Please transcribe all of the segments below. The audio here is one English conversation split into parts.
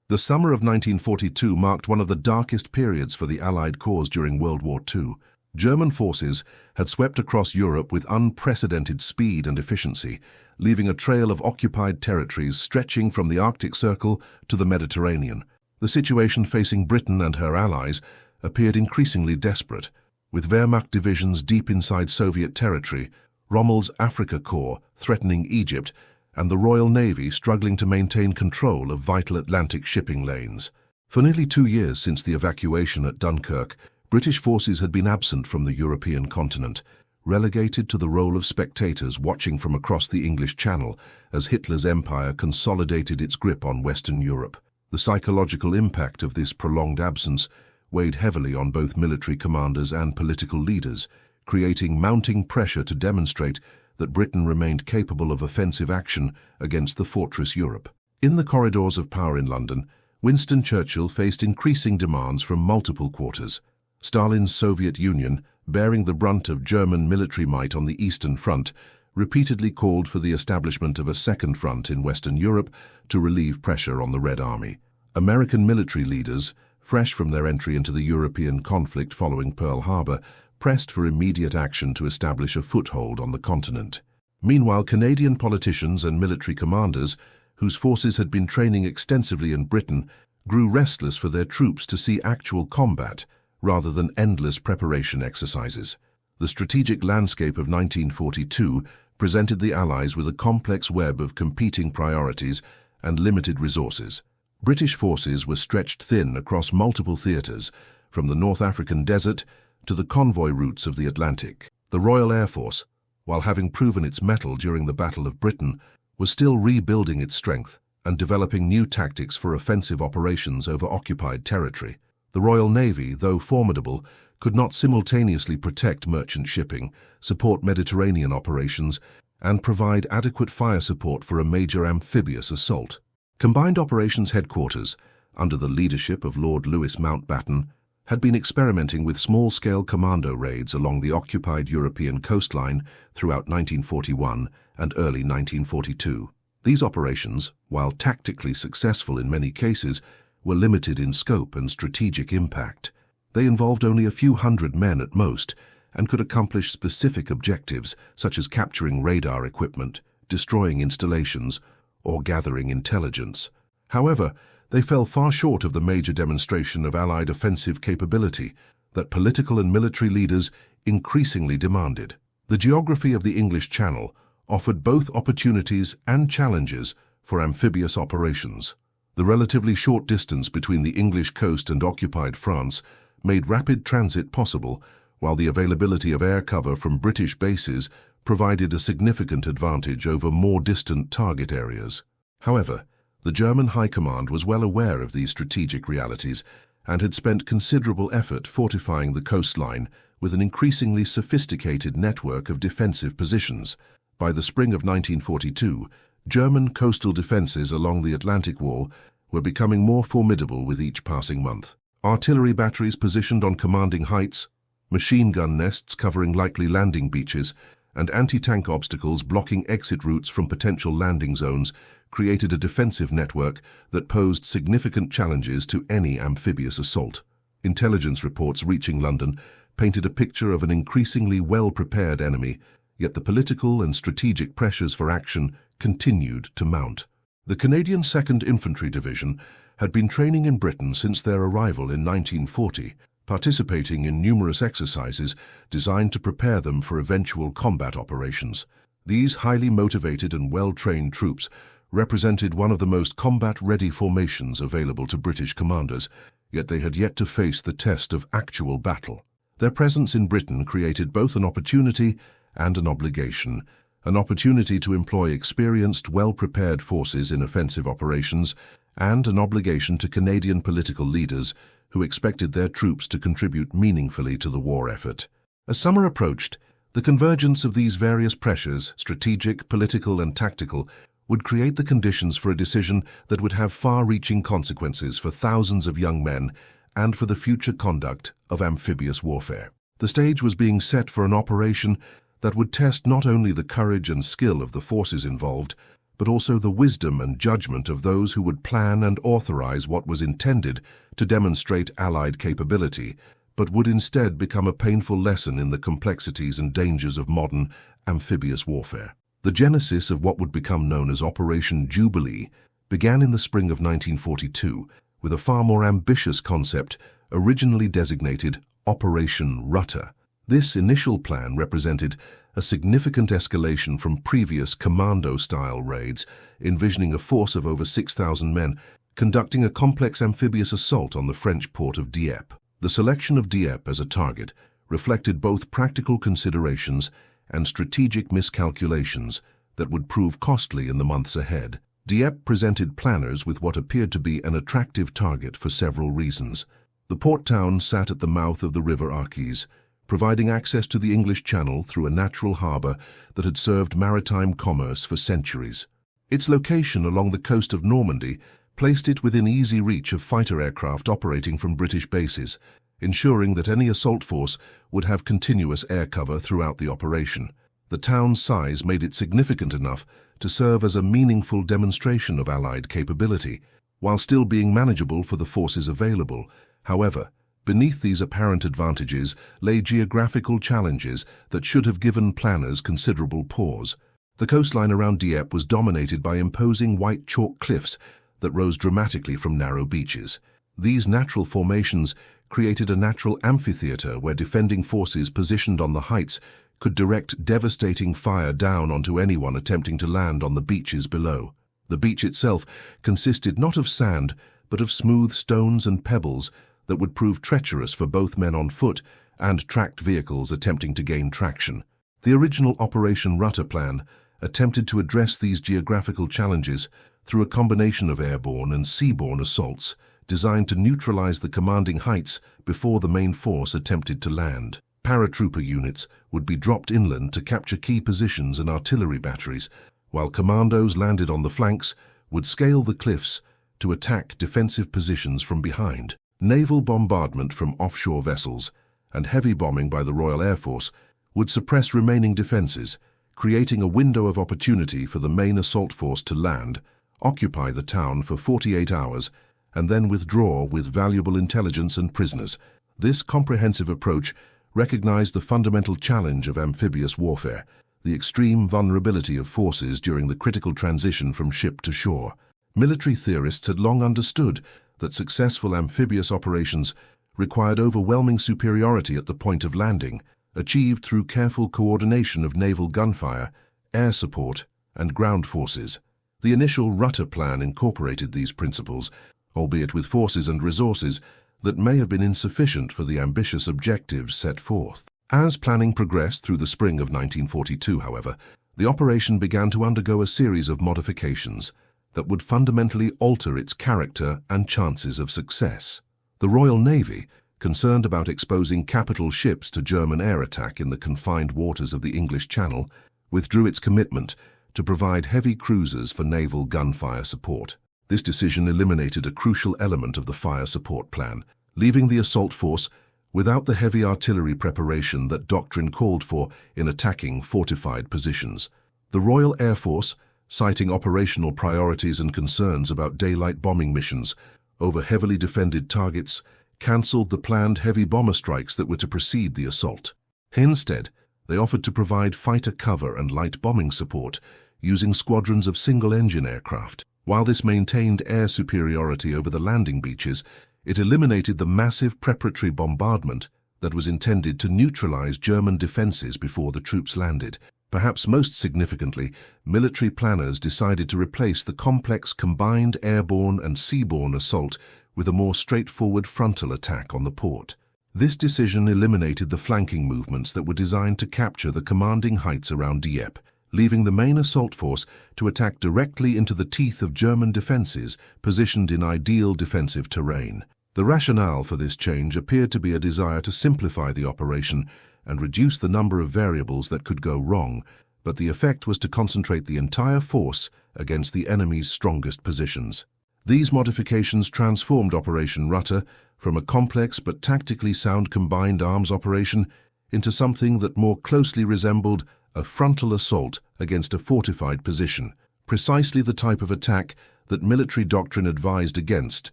The summer of 1942 marked one of the darkest periods for the Allied cause during World War II. German forces had swept across Europe with unprecedented speed and efficiency, leaving a trail of occupied territories stretching from the Arctic Circle to the Mediterranean. The situation facing Britain and her allies appeared increasingly desperate, with Wehrmacht divisions deep inside Soviet territory, Rommel's Afrika Korps threatening Egypt, and the Royal Navy struggling to maintain control of vital Atlantic shipping lanes. For nearly 2 years since the evacuation at Dunkirk, British forces had been absent from the European continent, relegated to the role of spectators watching from across the English Channel as Hitler's empire consolidated its grip on Western Europe. The psychological impact of this prolonged absence weighed heavily on both military commanders and political leaders, creating mounting pressure to demonstrate that Britain remained capable of offensive action against the fortress Europe. In the corridors of power in London, Winston Churchill faced increasing demands from multiple quarters. Stalin's Soviet Union, bearing the brunt of German military might on the Eastern Front, repeatedly called for the establishment of a second front in Western Europe to relieve pressure on the Red Army. American military leaders, fresh from their entry into the European conflict following Pearl Harbor, pressed for immediate action to establish a foothold on the continent. Meanwhile, Canadian politicians and military commanders, whose forces had been training extensively in Britain, grew restless for their troops to see actual combat rather than endless preparation exercises. The strategic landscape of 1942 presented the Allies with a complex web of competing priorities and limited resources. British forces were stretched thin across multiple theatres, from the North African desert to the convoy routes of the Atlantic. The Royal Air Force, while having proven its mettle during the Battle of Britain, was still rebuilding its strength and developing new tactics for offensive operations over occupied territory. The Royal Navy, though formidable, could not simultaneously protect merchant shipping, support Mediterranean operations, and provide adequate fire support for a major amphibious assault. Combined Operations Headquarters, under the leadership of Lord Louis Mountbatten, had been experimenting with small-scale commando raids along the occupied European coastline throughout 1941 and early 1942. These operations, while tactically successful in many cases, were limited in scope and strategic impact. They involved only a few hundred men at most and could accomplish specific objectives such as capturing radar equipment, destroying installations, or gathering intelligence. However, they fell far short of the major demonstration of Allied offensive capability that political and military leaders increasingly demanded. The geography of the English Channel offered both opportunities and challenges for amphibious operations. The relatively short distance between the English coast and occupied France made rapid transit possible, while the availability of air cover from British bases provided a significant advantage over more distant target areas. However, the German High Command was well aware of these strategic realities and had spent considerable effort fortifying the coastline with an increasingly sophisticated network of defensive positions. By the spring of 1942, German coastal defenses along the Atlantic Wall were becoming more formidable with each passing month. Artillery batteries positioned on commanding heights, machine gun nests covering likely landing beaches, and anti-tank obstacles blocking exit routes from potential landing zones created a defensive network that posed significant challenges to any amphibious assault. Intelligence reports reaching London painted a picture of an increasingly well-prepared enemy, yet the political and strategic pressures for action continued to mount. The Canadian 2nd Infantry Division had been training in Britain since their arrival in 1940, participating in numerous exercises designed to prepare them for eventual combat operations. These highly motivated and well-trained troops represented one of the most combat-ready formations available to British commanders, yet they had yet to face the test of actual battle. Their presence in Britain created both an opportunity and an obligation to employ experienced, well-prepared forces in offensive operations, and an obligation to Canadian political leaders who expected their troops to contribute meaningfully to the war effort. As summer approached, the convergence of these various pressures, strategic, political, and tactical, would create the conditions for a decision that would have far-reaching consequences for thousands of young men and for the future conduct of amphibious warfare. The stage was being set for an operation that would test not only the courage and skill of the forces involved, but also the wisdom and judgment of those who would plan and authorize what was intended to demonstrate Allied capability, but would instead become a painful lesson in the complexities and dangers of modern amphibious warfare. The genesis of what would become known as Operation Jubilee began in the spring of 1942 with a far more ambitious concept originally designated Operation Rudder. This initial plan represented a significant escalation from previous commando-style raids, envisioning a force of over 6,000 men conducting a complex amphibious assault on the French port of Dieppe. The selection of Dieppe as a target reflected both practical considerations and strategic miscalculations that would prove costly in the months ahead. Dieppe presented planners with what appeared to be an attractive target for several reasons. The port town sat at the mouth of the River Arques, providing access to the English Channel through a natural harbour that had served maritime commerce for centuries. Its location along the coast of Normandy placed it within easy reach of fighter aircraft operating from British bases, ensuring that any assault force would have continuous air cover throughout the operation. The town's size made it significant enough to serve as a meaningful demonstration of Allied capability, while still being manageable for the forces available. However, beneath these apparent advantages lay geographical challenges that should have given planners considerable pause. The coastline around Dieppe was dominated by imposing white chalk cliffs that rose dramatically from narrow beaches. These natural formations created a natural amphitheater where defending forces positioned on the heights could direct devastating fire down onto anyone attempting to land on the beaches below. The beach itself consisted not of sand, but of smooth stones and pebbles that would prove treacherous for both men on foot and tracked vehicles attempting to gain traction. The original Operation Rudder plan attempted to address these geographical challenges through a combination of airborne and seaborne assaults designed to neutralize the commanding heights before the main force attempted to land. Paratrooper units would be dropped inland to capture key positions and artillery batteries, while commandos landed on the flanks would scale the cliffs to attack defensive positions from behind. Naval bombardment from offshore vessels and heavy bombing by the Royal Air Force would suppress remaining defenses, creating a window of opportunity for the main assault force to land, occupy the town for 48 hours, and then withdraw with valuable intelligence and prisoners. This comprehensive approach recognized the fundamental challenge of amphibious warfare, the extreme vulnerability of forces during the critical transition from ship to shore. Military theorists had long understood that successful amphibious operations required overwhelming superiority at the point of landing, achieved through careful coordination of naval gunfire, air support, and ground forces. The initial Rudder plan incorporated these principles, albeit with forces and resources that may have been insufficient for the ambitious objectives set forth. As planning progressed through the spring of 1942, however, the operation began to undergo a series of modifications that would fundamentally alter its character and chances of success. The Royal Navy, concerned about exposing capital ships to German air attack in the confined waters of the English Channel, withdrew its commitment to provide heavy cruisers for naval gunfire support. This decision eliminated a crucial element of the fire support plan, leaving the assault force without the heavy artillery preparation that doctrine called for in attacking fortified positions. The Royal Air Force, citing operational priorities and concerns about daylight bombing missions over heavily defended targets, cancelled the planned heavy bomber strikes that were to precede the assault. Instead, they offered to provide fighter cover and light bombing support using squadrons of single-engine aircraft. While this maintained air superiority over the landing beaches, it eliminated the massive preparatory bombardment that was intended to neutralize German defenses before the troops landed. Perhaps most significantly, military planners decided to replace the complex combined airborne and seaborne assault with a more straightforward frontal attack on the port. This decision eliminated the flanking movements that were designed to capture the commanding heights around Dieppe, leaving the main assault force to attack directly into the teeth of German defenses positioned in ideal defensive terrain. The rationale for this change appeared to be a desire to simplify the operation and reduce the number of variables that could go wrong, but the effect was to concentrate the entire force against the enemy's strongest positions. These modifications transformed Operation Rudder from a complex but tactically sound combined arms operation into something that more closely resembled a frontal assault against a fortified position, precisely the type of attack that military doctrine advised against,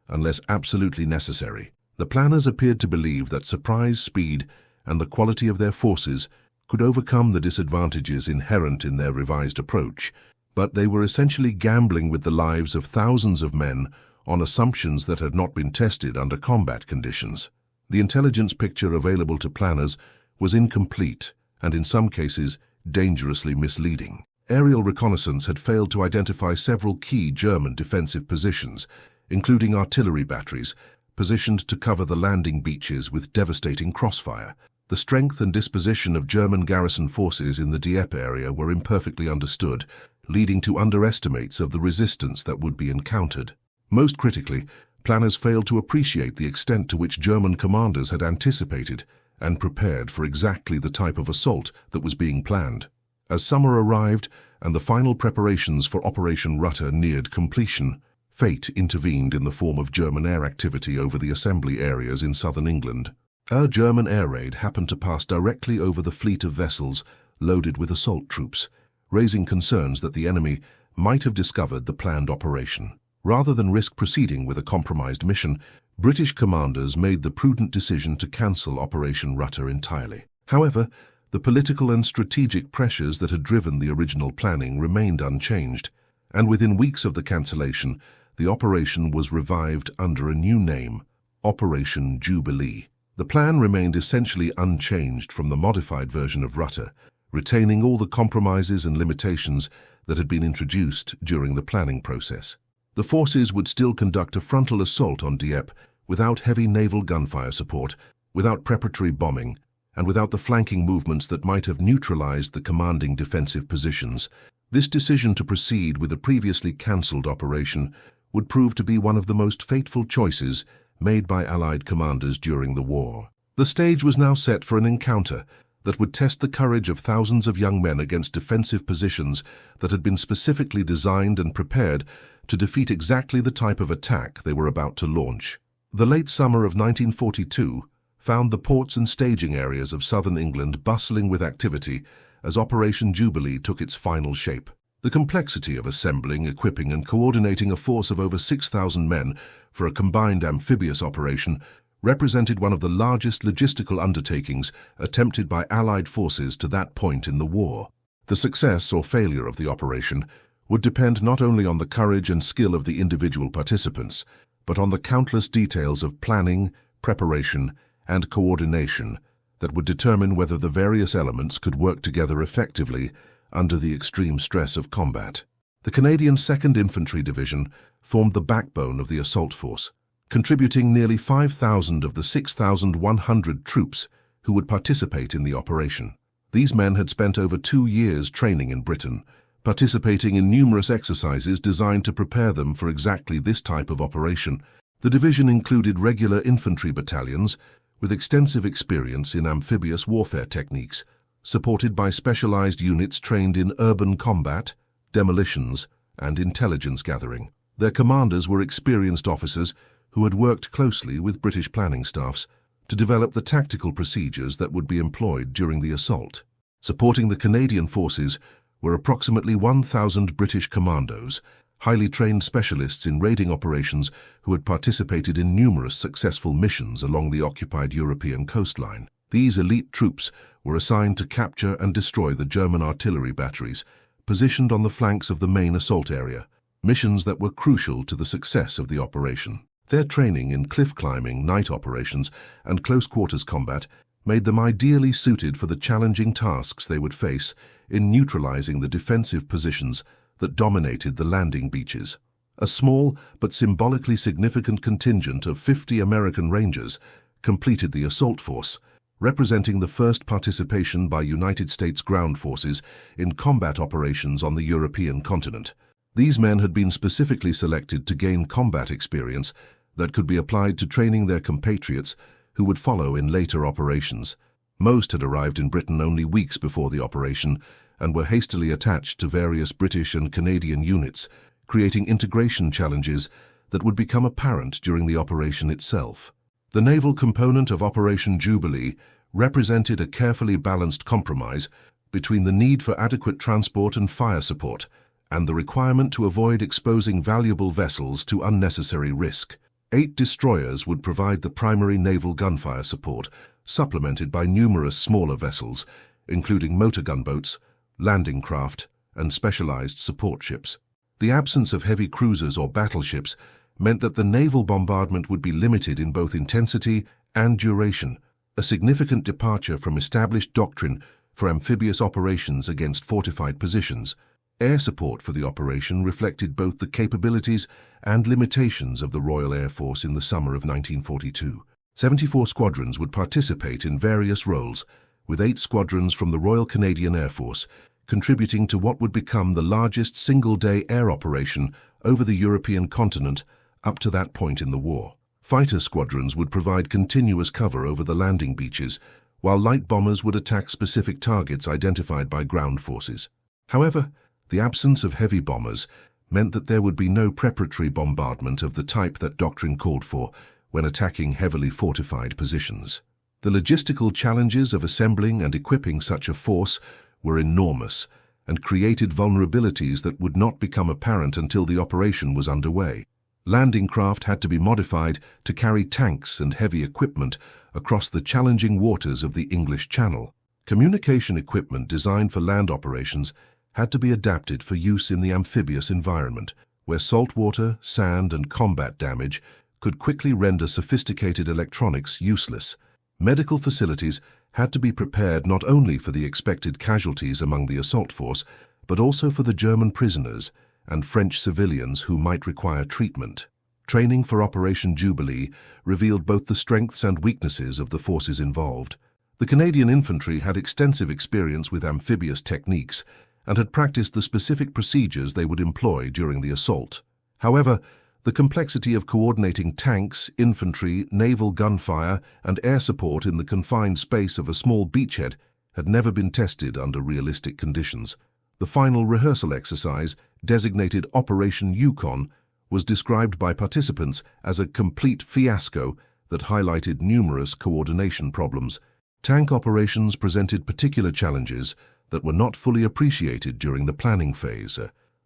unless absolutely necessary. The planners appeared to believe that surprise, speed, and the quality of their forces could overcome the disadvantages inherent in their revised approach, but they were essentially gambling with the lives of thousands of men on assumptions that had not been tested under combat conditions. The intelligence picture available to planners was incomplete and, in some cases, dangerously misleading. Aerial reconnaissance had failed to identify several key German defensive positions, including artillery batteries, positioned to cover the landing beaches with devastating crossfire. The strength and disposition of German garrison forces in the Dieppe area were imperfectly understood, leading to underestimates of the resistance that would be encountered. Most critically, planners failed to appreciate the extent to which German commanders had anticipated and prepared for exactly the type of assault that was being planned. As summer arrived and the final preparations for Operation Rutter neared completion, fate intervened in the form of German air activity over the assembly areas in southern England. A German air raid happened to pass directly over the fleet of vessels loaded with assault troops, raising concerns that the enemy might have discovered the planned operation. Rather than risk proceeding with a compromised mission, British commanders made the prudent decision to cancel Operation Rutter entirely. However, the political and strategic pressures that had driven the original planning remained unchanged, and within weeks of the cancellation, the operation was revived under a new name, Operation Jubilee. The plan remained essentially unchanged from the modified version of Rutter, retaining all the compromises and limitations that had been introduced during the planning process. The forces would still conduct a frontal assault on Dieppe without heavy naval gunfire support, without preparatory bombing, and without the flanking movements that might have neutralized the commanding defensive positions. This decision to proceed with a previously cancelled operation would prove to be one of the most fateful choices made by Allied commanders during the war. The stage was now set for an encounter that would test the courage of thousands of young men against defensive positions that had been specifically designed and prepared to defeat exactly the type of attack they were about to launch. The late summer of 1942 found the ports and staging areas of southern England bustling with activity as Operation Jubilee took its final shape. The complexity of assembling, equipping, and coordinating a force of over 6,000 men for a combined amphibious operation represented one of the largest logistical undertakings attempted by Allied forces to that point in the war. The success or failure of the operation would depend not only on the courage and skill of the individual participants, but on the countless details of planning, preparation, and coordination that would determine whether the various elements could work together effectively under the extreme stress of combat. The Canadian 2nd Infantry Division formed the backbone of the assault force, contributing nearly 5,000 of the 6,100 troops who would participate in the operation. These men had spent over 2 years training in Britain, participating in numerous exercises designed to prepare them for exactly this type of operation. The division included regular infantry battalions with extensive experience in amphibious warfare techniques, supported by specialized units trained in urban combat, demolitions, and intelligence gathering. Their commanders were experienced officers who had worked closely with British planning staffs to develop the tactical procedures that would be employed during the assault. Supporting the Canadian forces were approximately 1,000 British commandos, highly trained specialists in raiding operations who had participated in numerous successful missions along the occupied European coastline. These elite troops were assigned to capture and destroy the German artillery batteries positioned on the flanks of the main assault area, missions that were crucial to the success of the operation. Their training in cliff climbing, night operations, and close-quarters combat made them ideally suited for the challenging tasks they would face in neutralizing the defensive positions that dominated the landing beaches. A small but symbolically significant contingent of 50 American Rangers completed the assault force, representing the first participation by United States ground forces in combat operations on the European continent. These men had been specifically selected to gain combat experience that could be applied to training their compatriots who would follow in later operations. Most had arrived in Britain only weeks before the operation and were hastily attached to various British and Canadian units, creating integration challenges that would become apparent during the operation itself. The naval component of Operation Jubilee represented a carefully balanced compromise between the need for adequate transport and fire support and the requirement to avoid exposing valuable vessels to unnecessary risk. 8 destroyers would provide the primary naval gunfire support, supplemented by numerous smaller vessels, including motor gunboats, landing craft, and specialized support ships. The absence of heavy cruisers or battleships meant that the naval bombardment would be limited in both intensity and duration, a significant departure from established doctrine for amphibious operations against fortified positions. Air support for the operation reflected both the capabilities and limitations of the Royal Air Force in the summer of 1942. 74 squadrons would participate in various roles, with 8 squadrons from the Royal Canadian Air Force contributing to what would become the largest single-day air operation over the European continent up to that point in the war. Fighter squadrons would provide continuous cover over the landing beaches, while light bombers would attack specific targets identified by ground forces. However, the absence of heavy bombers meant that there would be no preparatory bombardment of the type that doctrine called for when attacking heavily fortified positions. The logistical challenges of assembling and equipping such a force were enormous and created vulnerabilities that would not become apparent until the operation was underway. Landing craft had to be modified to carry tanks and heavy equipment across the challenging waters of the English Channel. Communication equipment designed for land operations had to be adapted for use in the amphibious environment, where saltwater, sand, and combat damage could quickly render sophisticated electronics useless. Medical facilities had to be prepared not only for the expected casualties among the assault force, but also for the German prisoners and French civilians who might require treatment. Training for Operation Jubilee revealed both the strengths and weaknesses of the forces involved. The Canadian infantry had extensive experience with amphibious techniques and had practiced the specific procedures they would employ during the assault. However, the complexity of coordinating tanks, infantry, naval gunfire, and air support in the confined space of a small beachhead had never been tested under realistic conditions. The final rehearsal exercise, designated Operation Yukon, was described by participants as a complete fiasco that highlighted numerous coordination problems. Tank operations presented particular challenges that were not fully appreciated during the planning phase.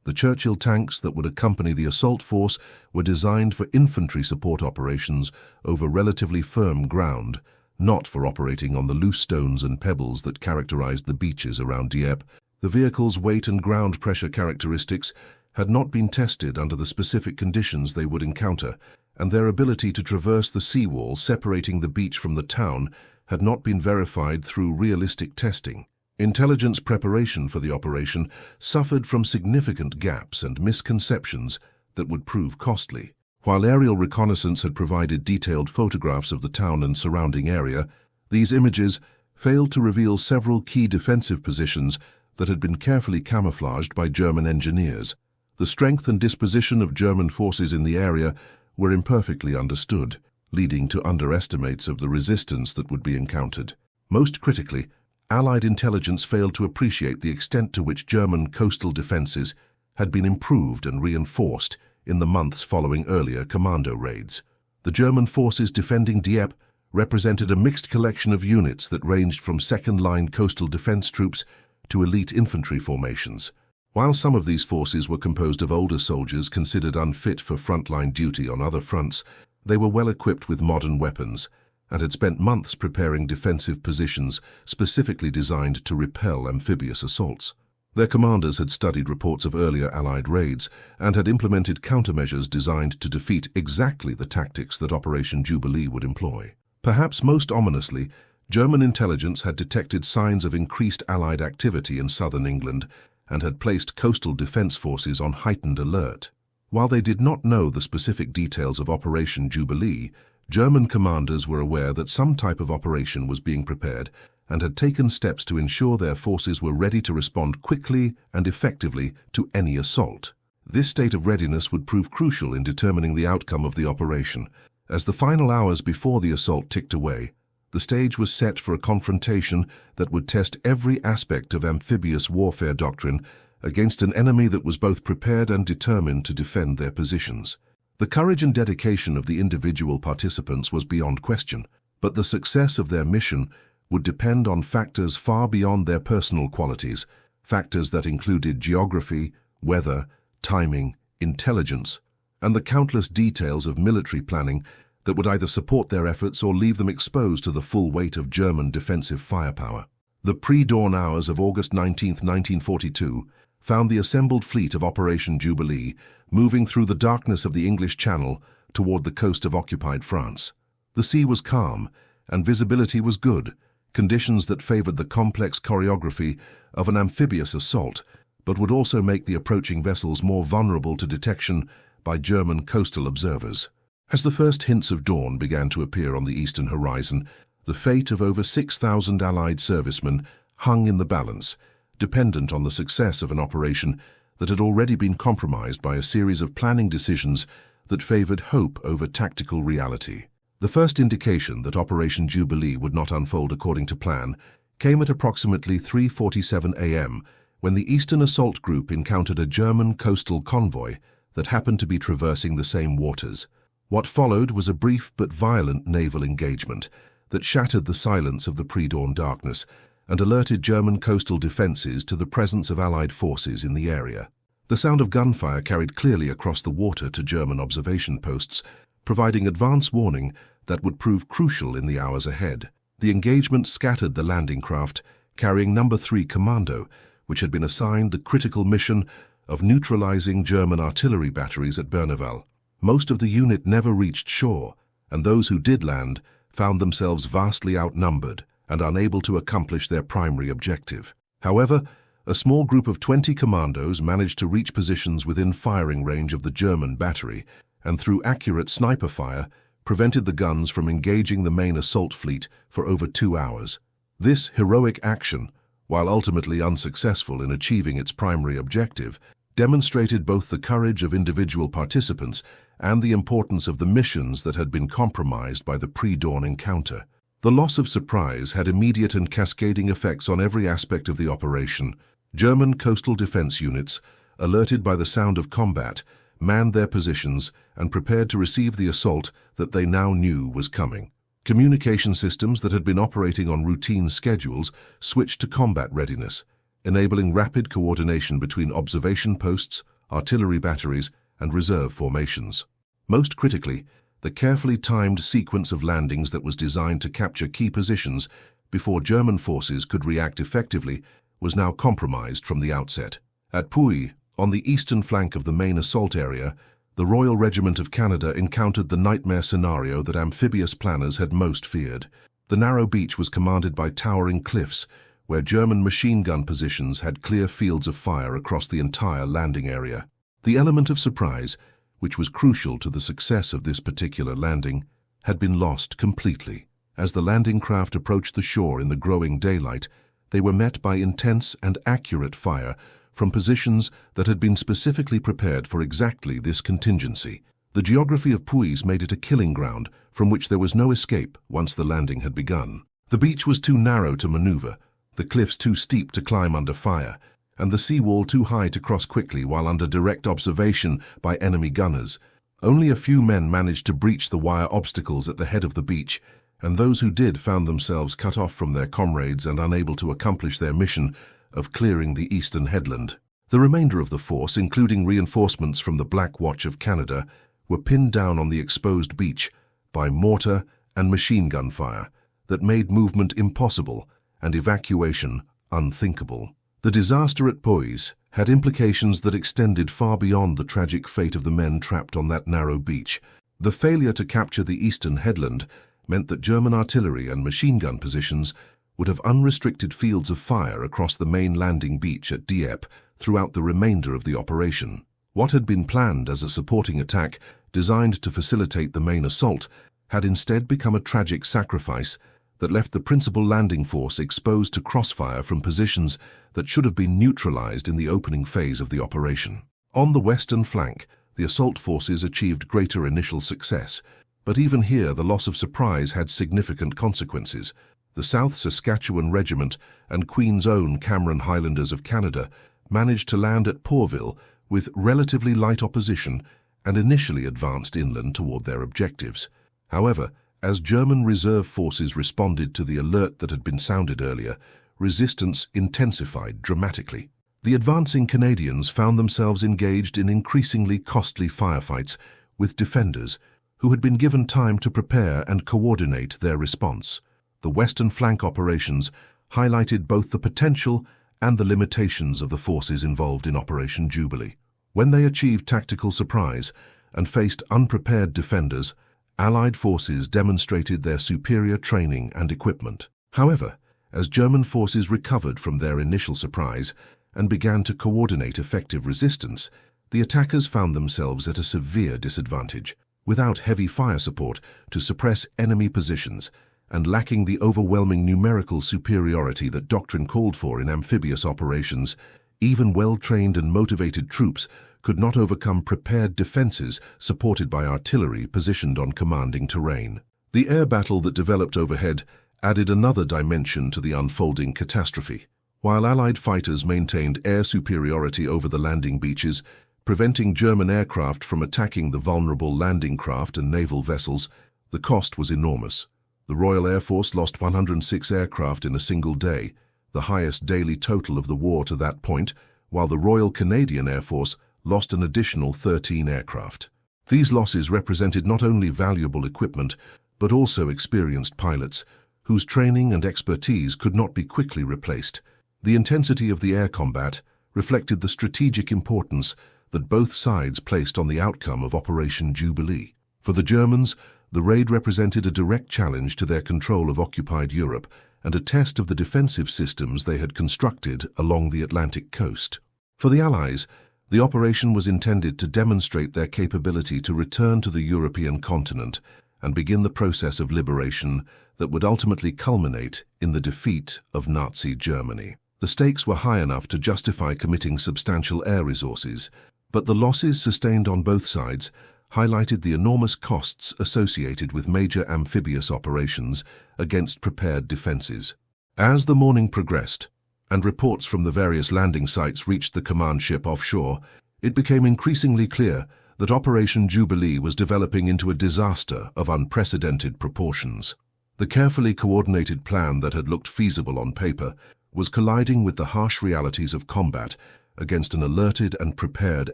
The Churchill tanks that would accompany the assault force were designed for infantry support operations over relatively firm ground, not for operating on the loose stones and pebbles that characterized the beaches around Dieppe. The vehicle's weight and ground pressure characteristics had not been tested under the specific conditions they would encounter, and their ability to traverse the seawall separating the beach from the town had not been verified through realistic testing. Intelligence preparation for the operation suffered from significant gaps and misconceptions that would prove costly. While aerial reconnaissance had provided detailed photographs of the town and surrounding area, these images failed to reveal several key defensive positions that had been carefully camouflaged by German engineers. The strength and disposition of German forces in the area were imperfectly understood, leading to underestimates of the resistance that would be encountered. Most critically, Allied intelligence failed to appreciate the extent to which German coastal defenses had been improved and reinforced in the months following earlier commando raids. The German forces defending Dieppe represented a mixed collection of units that ranged from second-line coastal defense troops to elite infantry formations. While some of these forces were composed of older soldiers considered unfit for frontline duty on other fronts, they were well equipped with modern weapons and had spent months preparing defensive positions specifically designed to repel amphibious assaults. Their commanders had studied reports of earlier Allied raids and had implemented countermeasures designed to defeat exactly the tactics that Operation Jubilee would employ. Perhaps most ominously, German intelligence had detected signs of increased Allied activity in southern England and had placed coastal defense forces on heightened alert. While they did not know the specific details of Operation Jubilee, German commanders were aware that some type of operation was being prepared and had taken steps to ensure their forces were ready to respond quickly and effectively to any assault. This state of readiness would prove crucial in determining the outcome of the operation. As the final hours before the assault ticked away, the stage was set for a confrontation that would test every aspect of amphibious warfare doctrine against an enemy that was both prepared and determined to defend their positions. The courage and dedication of the individual participants was beyond question, but the success of their mission would depend on factors far beyond their personal qualities, factors that included geography, weather, timing, intelligence, and the countless details of military planning that would either support their efforts or leave them exposed to the full weight of German defensive firepower. The pre-dawn hours of August 19, 1942, found the assembled fleet of Operation Jubilee moving through the darkness of the English Channel toward the coast of occupied France. The sea was calm, and visibility was good, conditions that favored the complex choreography of an amphibious assault, but would also make the approaching vessels more vulnerable to detection by German coastal observers. As the first hints of dawn began to appear on the eastern horizon, the fate of over 6,000 Allied servicemen hung in the balance, dependent on the success of an operation that had already been compromised by a series of planning decisions that favored hope over tactical reality. The first indication that Operation Jubilee would not unfold according to plan came at approximately 3:47 a.m. when the Eastern Assault Group encountered a German coastal convoy that happened to be traversing the same waters. What followed was a brief but violent naval engagement that shattered the silence of the pre-dawn darkness and alerted German coastal defenses to the presence of Allied forces in the area. The sound of gunfire carried clearly across the water to German observation posts, providing advance warning that would prove crucial in the hours ahead. The engagement scattered the landing craft carrying No. 3 Commando, which had been assigned the critical mission of neutralizing German artillery batteries at Berneval. Most of the unit never reached shore, and those who did land found themselves vastly outnumbered and unable to accomplish their primary objective. However, a small group of 20 commandos managed to reach positions within firing range of the German battery, and through accurate sniper fire, prevented the guns from engaging the main assault fleet for over 2 hours. This heroic action, while ultimately unsuccessful in achieving its primary objective, demonstrated both the courage of individual participants and the importance of the missions that had been compromised by the pre-dawn encounter. The loss of surprise had immediate and cascading effects on every aspect of the operation. German coastal defense units, alerted by the sound of combat, manned their positions and prepared to receive the assault that they now knew was coming. Communication systems that had been operating on routine schedules switched to combat readiness, enabling rapid coordination between observation posts, artillery batteries, and reserve formations. Most critically, the carefully timed sequence of landings that was designed to capture key positions before German forces could react effectively was now compromised from the outset. At Puy, on the eastern flank of the main assault area, the Royal Regiment of Canada encountered the nightmare scenario that amphibious planners had most feared. The narrow beach was commanded by towering cliffs, where German machine gun positions had clear fields of fire across the entire landing area. The element of surprise, which was crucial to the success of this particular landing, had been lost completely. As the landing craft approached the shore in the growing daylight, they were met by intense and accurate fire from positions that had been specifically prepared for exactly this contingency. The geography of Puys made it a killing ground from which there was no escape once the landing had begun. The beach was too narrow to maneuver, the cliffs too steep to climb under fire, and the seawall too high to cross quickly while under direct observation by enemy gunners. Only a few men managed to breach the wire obstacles at the head of the beach, and those who did found themselves cut off from their comrades and unable to accomplish their mission of clearing the eastern headland. The remainder of the force, including reinforcements from the Black Watch of Canada, were pinned down on the exposed beach by mortar and machine gun fire that made movement impossible and evacuation unthinkable. The disaster at Puys had implications that extended far beyond the tragic fate of the men trapped on that narrow beach. The failure to capture the eastern headland meant that German artillery and machine gun positions would have unrestricted fields of fire across the main landing beach at Dieppe throughout the remainder of the operation. What had been planned as a supporting attack designed to facilitate the main assault had instead become a tragic sacrifice that left the principal landing force exposed to crossfire from positions that should have been neutralized in the opening phase of the operation. On the western flank, the assault forces achieved greater initial success, but even here the loss of surprise had significant consequences. The South Saskatchewan Regiment and Queen's Own Cameron Highlanders of Canada managed to land at Pourville with relatively light opposition and initially advanced inland toward their objectives. However, as German reserve forces responded to the alert that had been sounded earlier, resistance intensified dramatically. The advancing Canadians found themselves engaged in increasingly costly firefights with defenders who had been given time to prepare and coordinate their response. The Western Flank operations highlighted both the potential and the limitations of the forces involved in Operation Jubilee. When they achieved tactical surprise and faced unprepared defenders, Allied forces demonstrated their superior training and equipment. However, as German forces recovered from their initial surprise and began to coordinate effective resistance, the attackers found themselves at a severe disadvantage. Without heavy fire support to suppress enemy positions and lacking the overwhelming numerical superiority that doctrine called for in amphibious operations, even well-trained and motivated troops could not overcome prepared defenses supported by artillery positioned on commanding terrain. The air battle that developed overhead added another dimension to the unfolding catastrophe. While Allied fighters maintained air superiority over the landing beaches, preventing German aircraft from attacking the vulnerable landing craft and naval vessels, the cost was enormous. The Royal Air Force lost 106 aircraft in a single day, the highest daily total of the war to that point, while the Royal Canadian Air Force lost an additional 13 aircraft. These losses represented not only valuable equipment, but also experienced pilots, whose training and expertise could not be quickly replaced. The intensity of the air combat reflected the strategic importance that both sides placed on the outcome of Operation Jubilee. For the Germans, the raid represented a direct challenge to their control of occupied Europe and a test of the defensive systems they had constructed along the Atlantic coast. For the Allies, the operation was intended to demonstrate their capability to return to the European continent and begin the process of liberation that would ultimately culminate in the defeat of Nazi Germany. The stakes were high enough to justify committing substantial air resources, but the losses sustained on both sides highlighted the enormous costs associated with major amphibious operations against prepared defenses. As the morning progressed, and reports from the various landing sites reached the command ship offshore, it became increasingly clear that Operation Jubilee was developing into a disaster of unprecedented proportions. The carefully coordinated plan that had looked feasible on paper was colliding with the harsh realities of combat against an alerted and prepared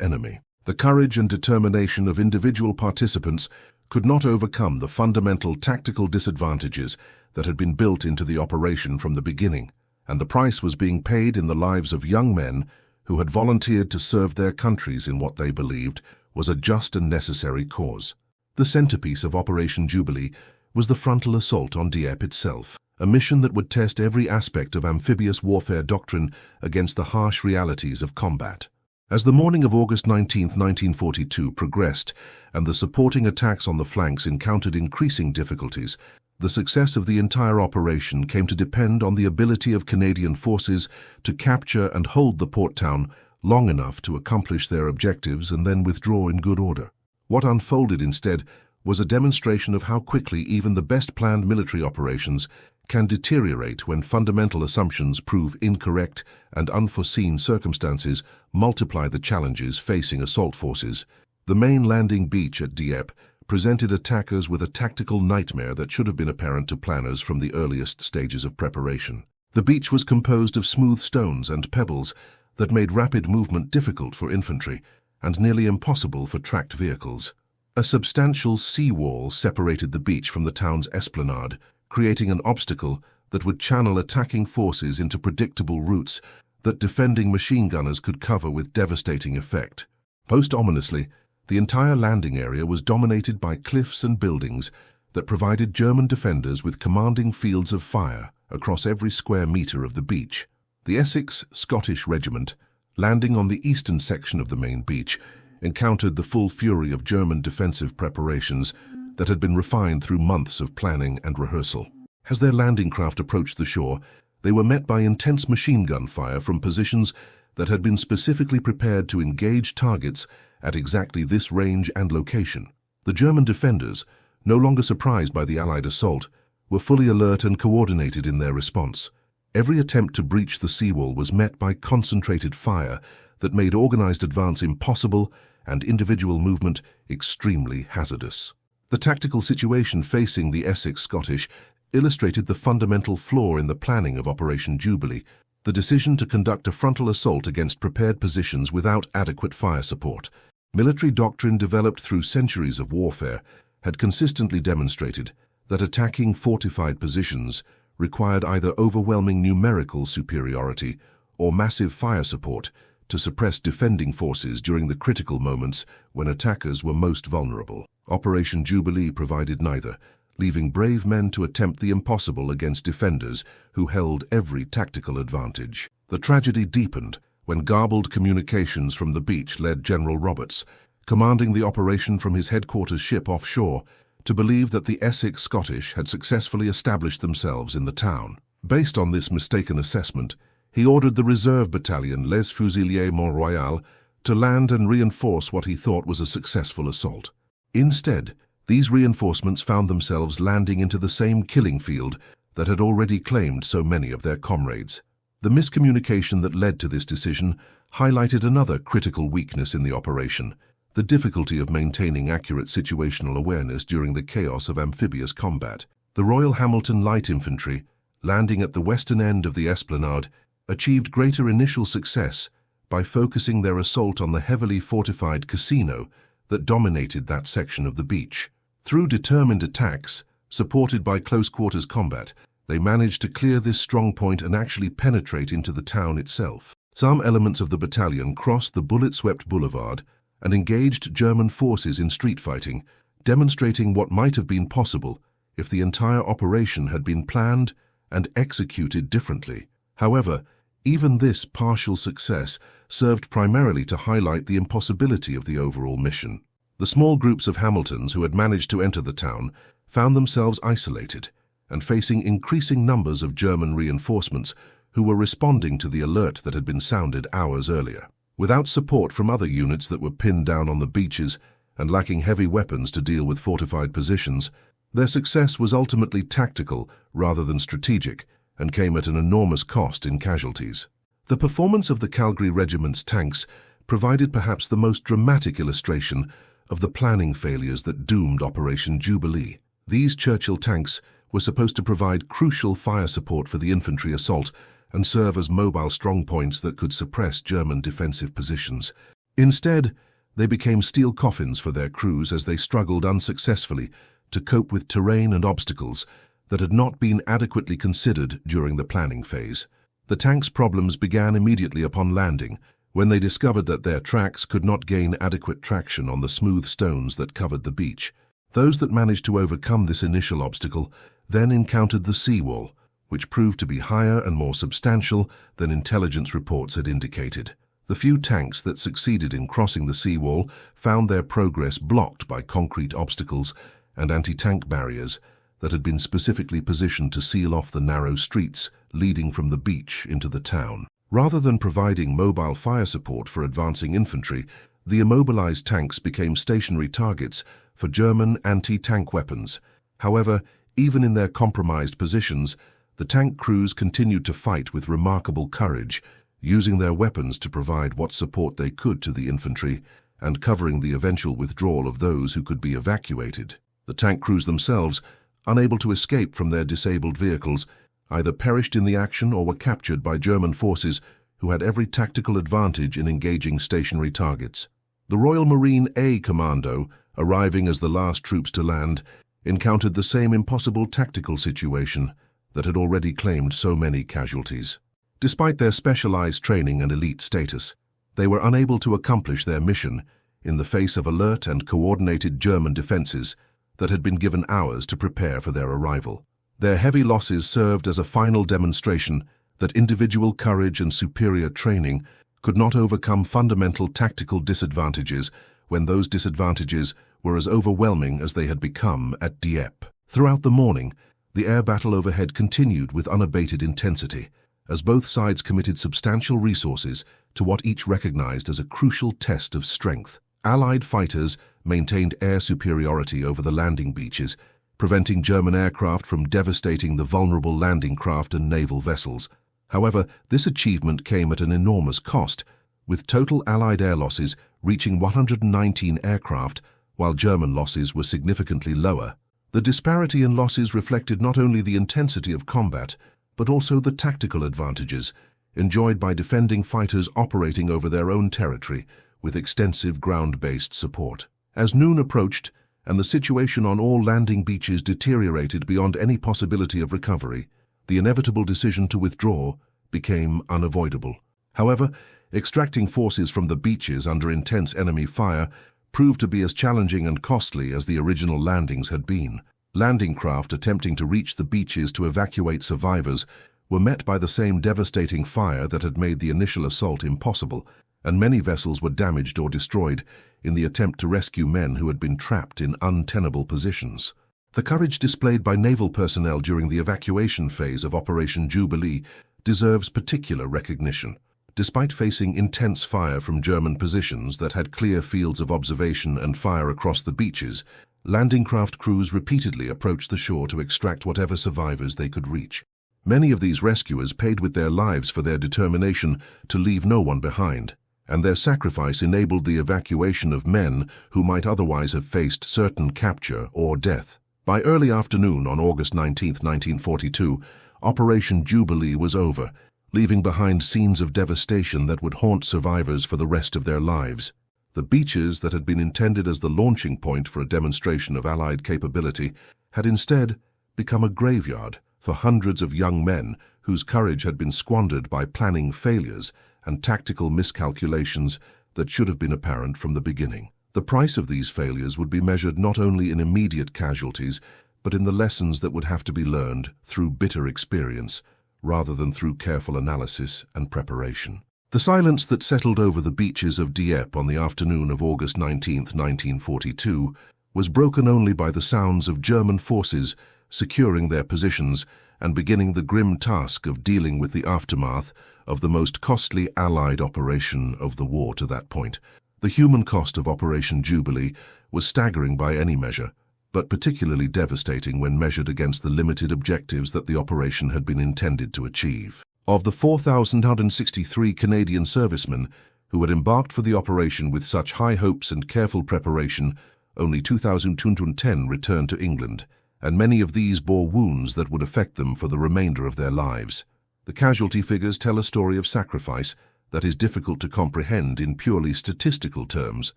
enemy. The courage and determination of individual participants could not overcome the fundamental tactical disadvantages that had been built into the operation from the beginning, and the price was being paid in the lives of young men who had volunteered to serve their countries in what they believed was a just and necessary cause. The centerpiece of Operation Jubilee was the frontal assault on Dieppe itself, a mission that would test every aspect of amphibious warfare doctrine against the harsh realities of combat. As the morning of August 19, 1942 progressed and the supporting attacks on the flanks encountered increasing difficulties, the success of the entire operation came to depend on the ability of Canadian forces to capture and hold the port town long enough to accomplish their objectives and then withdraw in good order. What unfolded instead was a demonstration of how quickly even the best-planned military operations can deteriorate when fundamental assumptions prove incorrect and unforeseen circumstances multiply the challenges facing assault forces. The main landing beach at Dieppe presented attackers with a tactical nightmare that should have been apparent to planners from the earliest stages of preparation. The beach was composed of smooth stones and pebbles that made rapid movement difficult for infantry and nearly impossible for tracked vehicles. A substantial seawall separated the beach from the town's esplanade, creating an obstacle that would channel attacking forces into predictable routes that defending machine gunners could cover with devastating effect. Most ominously, the entire landing area was dominated by cliffs and buildings that provided German defenders with commanding fields of fire across every square meter of the beach. The Essex Scottish Regiment, landing on the eastern section of the main beach, encountered the full fury of German defensive preparations that had been refined through months of planning and rehearsal. As their landing craft approached the shore, they were met by intense machine gun fire from positions that had been specifically prepared to engage targets at exactly this range and location. The German defenders, no longer surprised by the Allied assault, were fully alert and coordinated in their response. Every attempt to breach the seawall was met by concentrated fire that made organized advance impossible and individual movement extremely hazardous. The tactical situation facing the Essex Scottish illustrated the fundamental flaw in the planning of Operation Jubilee. the decision to conduct a frontal assault against prepared positions without adequate fire support. Military doctrine developed through centuries of warfare had consistently demonstrated that attacking fortified positions required either overwhelming numerical superiority or massive fire support to suppress defending forces during the critical moments when attackers were most vulnerable. Operation Jubilee provided neither, leaving brave men to attempt the impossible against defenders who held every tactical advantage. The tragedy deepened when garbled communications from the beach led General Roberts, commanding the operation from his headquarters ship offshore, to believe that the Essex Scottish had successfully established themselves in the town. Based on this mistaken assessment, he ordered the reserve battalion Les Fusiliers Mont-Royal to land and reinforce what he thought was a successful assault. Instead, these reinforcements found themselves landing into the same killing field that had already claimed so many of their comrades. The miscommunication that led to this decision highlighted another critical weakness in the operation: the difficulty of maintaining accurate situational awareness during the chaos of amphibious combat. The Royal Hamilton Light Infantry, landing at the western end of the Esplanade, achieved greater initial success by focusing their assault on the heavily fortified casino that dominated that section of the beach. Through determined attacks, supported by close-quarters combat, they managed to clear this strong point and actually penetrate into the town itself. Some elements of the battalion crossed the bullet-swept boulevard and engaged German forces in street fighting, demonstrating what might have been possible if the entire operation had been planned and executed differently. However, even this partial success served primarily to highlight the impossibility of the overall mission. The small groups of Hamiltons who had managed to enter the town found themselves isolated and facing increasing numbers of German reinforcements who were responding to the alert that had been sounded hours earlier. Without support from other units that were pinned down on the beaches and lacking heavy weapons to deal with fortified positions, their success was ultimately tactical rather than strategic and came at an enormous cost in casualties. The performance of the Calgary Regiment's tanks provided perhaps the most dramatic illustration of the planning failures that doomed Operation Jubilee. These Churchill tanks were supposed to provide crucial fire support for the infantry assault and serve as mobile strongpoints that could suppress German defensive positions. Instead, they became steel coffins for their crews as they struggled unsuccessfully to cope with terrain and obstacles that had not been adequately considered during the planning phase. The tanks' problems began immediately upon landing, when they discovered that their tracks could not gain adequate traction on the smooth stones that covered the beach. Those that managed to overcome this initial obstacle then encountered the seawall, which proved to be higher and more substantial than intelligence reports had indicated. The few tanks that succeeded in crossing the seawall found their progress blocked by concrete obstacles and anti-tank barriers that had been specifically positioned to seal off the narrow streets leading from the beach into the town. Rather than providing mobile fire support for advancing infantry, the immobilized tanks became stationary targets for German anti-tank weapons. However, even in their compromised positions, the tank crews continued to fight with remarkable courage, using their weapons to provide what support they could to the infantry and covering the eventual withdrawal of those who could be evacuated. The tank crews themselves, unable to escape from their disabled vehicles, either perished in the action or were captured by German forces who had every tactical advantage in engaging stationary targets. The Royal Marine A Commando, arriving as the last troops to land, encountered the same impossible tactical situation that had already claimed so many casualties. Despite their specialized training and elite status, they were unable to accomplish their mission in the face of alert and coordinated German defenses that had been given hours to prepare for their arrival. Their heavy losses served as a final demonstration that individual courage and superior training could not overcome fundamental tactical disadvantages when those disadvantages were as overwhelming as they had become at Dieppe. Throughout the morning, the air battle overhead continued with unabated intensity, as both sides committed substantial resources to what each recognized as a crucial test of strength. Allied fighters maintained air superiority over the landing beaches, preventing German aircraft from devastating the vulnerable landing craft and naval vessels. However, this achievement came at an enormous cost, with total Allied air losses reaching 119 aircraft, while German losses were significantly lower. The disparity in losses reflected not only the intensity of combat, but also the tactical advantages enjoyed by defending fighters operating over their own territory with extensive ground-based support. As noon approached, and the situation on all landing beaches deteriorated beyond any possibility of recovery, the inevitable decision to withdraw became unavoidable. However, extracting forces from the beaches under intense enemy fire proved to be as challenging and costly as the original landings had been. Landing craft attempting to reach the beaches to evacuate survivors were met by the same devastating fire that had made the initial assault impossible, and many vessels were damaged or destroyed in the attempt to rescue men who had been trapped in untenable positions. The courage displayed by naval personnel during the evacuation phase of Operation Jubilee deserves particular recognition. Despite facing intense fire from German positions that had clear fields of observation and fire across the beaches, landing craft crews repeatedly approached the shore to extract whatever survivors they could reach. Many of these rescuers paid with their lives for their determination to leave no one behind, and their sacrifice enabled the evacuation of men who might otherwise have faced certain capture or death. By early afternoon on August 19, 1942, Operation Jubilee was over, leaving behind scenes of devastation that would haunt survivors for the rest of their lives. The beaches that had been intended as the launching point for a demonstration of Allied capability had instead become a graveyard for hundreds of young men whose courage had been squandered by planning failures and tactical miscalculations that should have been apparent from the beginning. The price of these failures would be measured not only in immediate casualties, but in the lessons that would have to be learned through bitter experience, rather than through careful analysis and preparation. The silence that settled over the beaches of Dieppe on the afternoon of August 19, 1942, was broken only by the sounds of German forces securing their positions and beginning the grim task of dealing with the aftermath of the most costly Allied operation of the war to that point. The human cost of Operation Jubilee was staggering by any measure, but particularly devastating when measured against the limited objectives that the operation had been intended to achieve. Of the 4,163 Canadian servicemen who had embarked for the operation with such high hopes and careful preparation, only 2,210 returned to England, and many of these bore wounds that would affect them for the remainder of their lives. The casualty figures tell a story of sacrifice that is difficult to comprehend in purely statistical terms.